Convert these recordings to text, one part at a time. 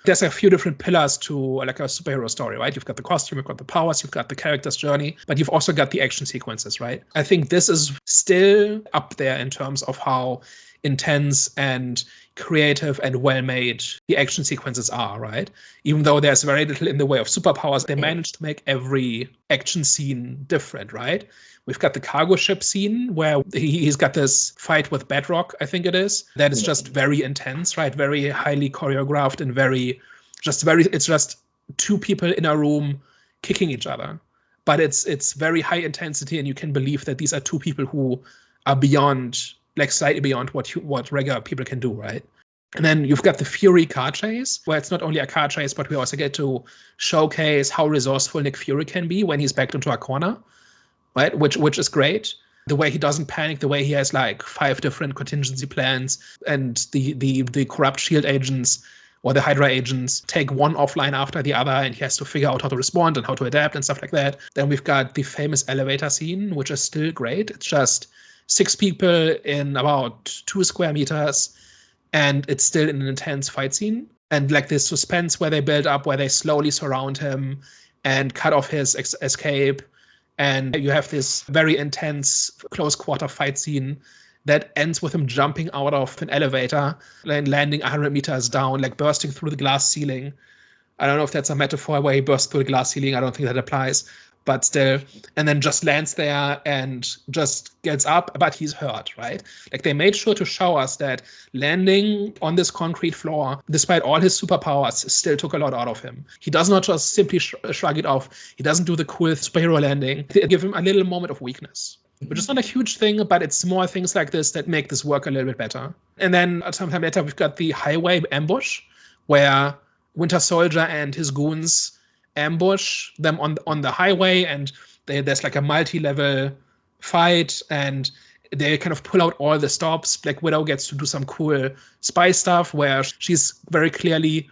there's a few different pillars to like a superhero story, right? You've got the costume, you've got the powers, you've got the character's journey, but you've also got the action sequences, right? I think this is still up there in terms of how intense and creative and well-made the action sequences are, right? Even though there's very little in the way of superpowers, they managed to make every action scene different, right? We've got the cargo ship scene where he's got this fight with Bedrock, I think it is. That is just very intense, right? Very highly choreographed and it's just two people in a room kicking each other. But it's very high intensity, and you can believe that these are two people who are beyond, like slightly beyond what regular people can do, right? And then you've got the Fury car chase, where it's not only a car chase, but we also get to showcase how resourceful Nick Fury can be when he's backed into a corner, right? Which is great. The way he doesn't panic, the way he has like 5 different contingency plans, and the corrupt SHIELD agents or the Hydra agents take one offline after the other, and he has to figure out how to respond and how to adapt and stuff like that. Then we've got the famous elevator scene, which is still great. It's just 6 people in about 2 square meters, and it's still an intense fight scene. And like this suspense where they build up, where they slowly surround him and cut off his escape. And you have this very intense close quarter fight scene that ends with him jumping out of an elevator and landing 100 meters down, like bursting through the glass ceiling. I don't know if that's a metaphor where he bursts through the glass ceiling. I don't think that applies, but still. And then just lands there and just gets up, but he's hurt, right? Like they made sure to show us that landing on this concrete floor, despite all his superpowers, still took a lot out of him. He does not just simply shrug it off. He doesn't do the cool superhero landing. They give him a little moment of weakness, which is not a huge thing, but it's more things like this that make this work a little bit better. And then sometime later, we've got the highway ambush, where Winter Soldier and his goons ambush them on the highway, and there's like a multi-level fight, and they kind of pull out all the stops. Black Widow gets to do some cool spy stuff where she's very clearly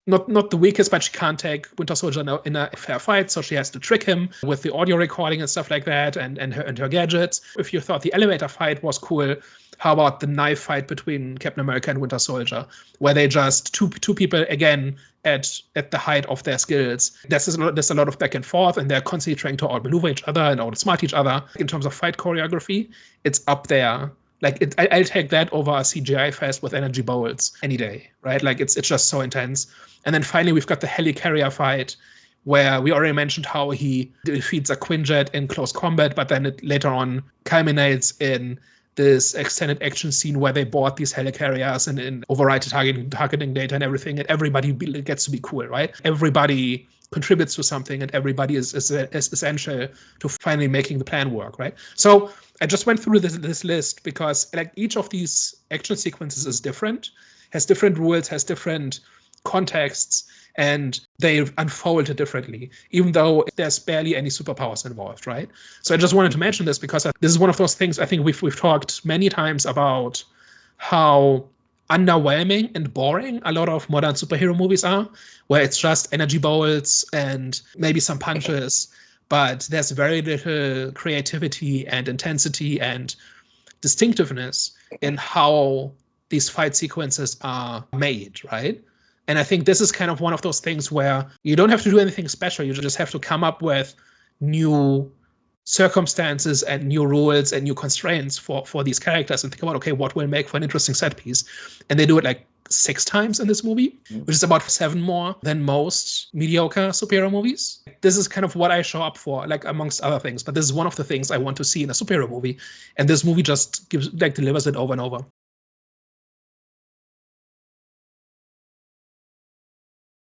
not the weakest, but she can't take Winter Soldier in a fair fight, so she has to trick him with the audio recording and stuff like that, and her gadgets. If you thought the elevator fight was cool, how about the knife fight between Captain America and Winter Soldier, where they just two people again at the height of their skills. There's a lot of back and forth, and they're constantly trying to outmaneuver each other and outsmart each other. In terms of fight choreography, it's up there. Like I'll take that over a CGI fest with energy bolts any day, right? Like it's just so intense. And then finally, we've got the helicarrier fight, where we already mentioned how he defeats a Quinjet in close combat, but then it later on culminates in this extended action scene where they board these helicarriers and override the targeting data and everything, and everybody gets to be cool, right? Everybody contributes to something, and everybody is essential to finally making the plan work, right? So I just went through this list because like each of these action sequences is different, has different rules, has different contexts, and they unfold differently, even though there's barely any superpowers involved, right? So I just wanted to mention this because this is one of those things I think we've talked many times about how underwhelming and boring a lot of modern superhero movies are, where it's just energy bolts and maybe some punches, but there's very little creativity and intensity and distinctiveness in how these fight sequences are made, right? And I think this is kind of one of those things where you don't have to do anything special. You just have to come up with new circumstances and new rules and new constraints for these characters and think about, okay, what will make for an interesting set piece? And they do it like 6 times in this movie, which is about 7 more than most mediocre superhero movies. This is kind of what I show up for, like amongst other things. But this is one of the things I want to see in a superhero movie. And this movie just delivers it over and over.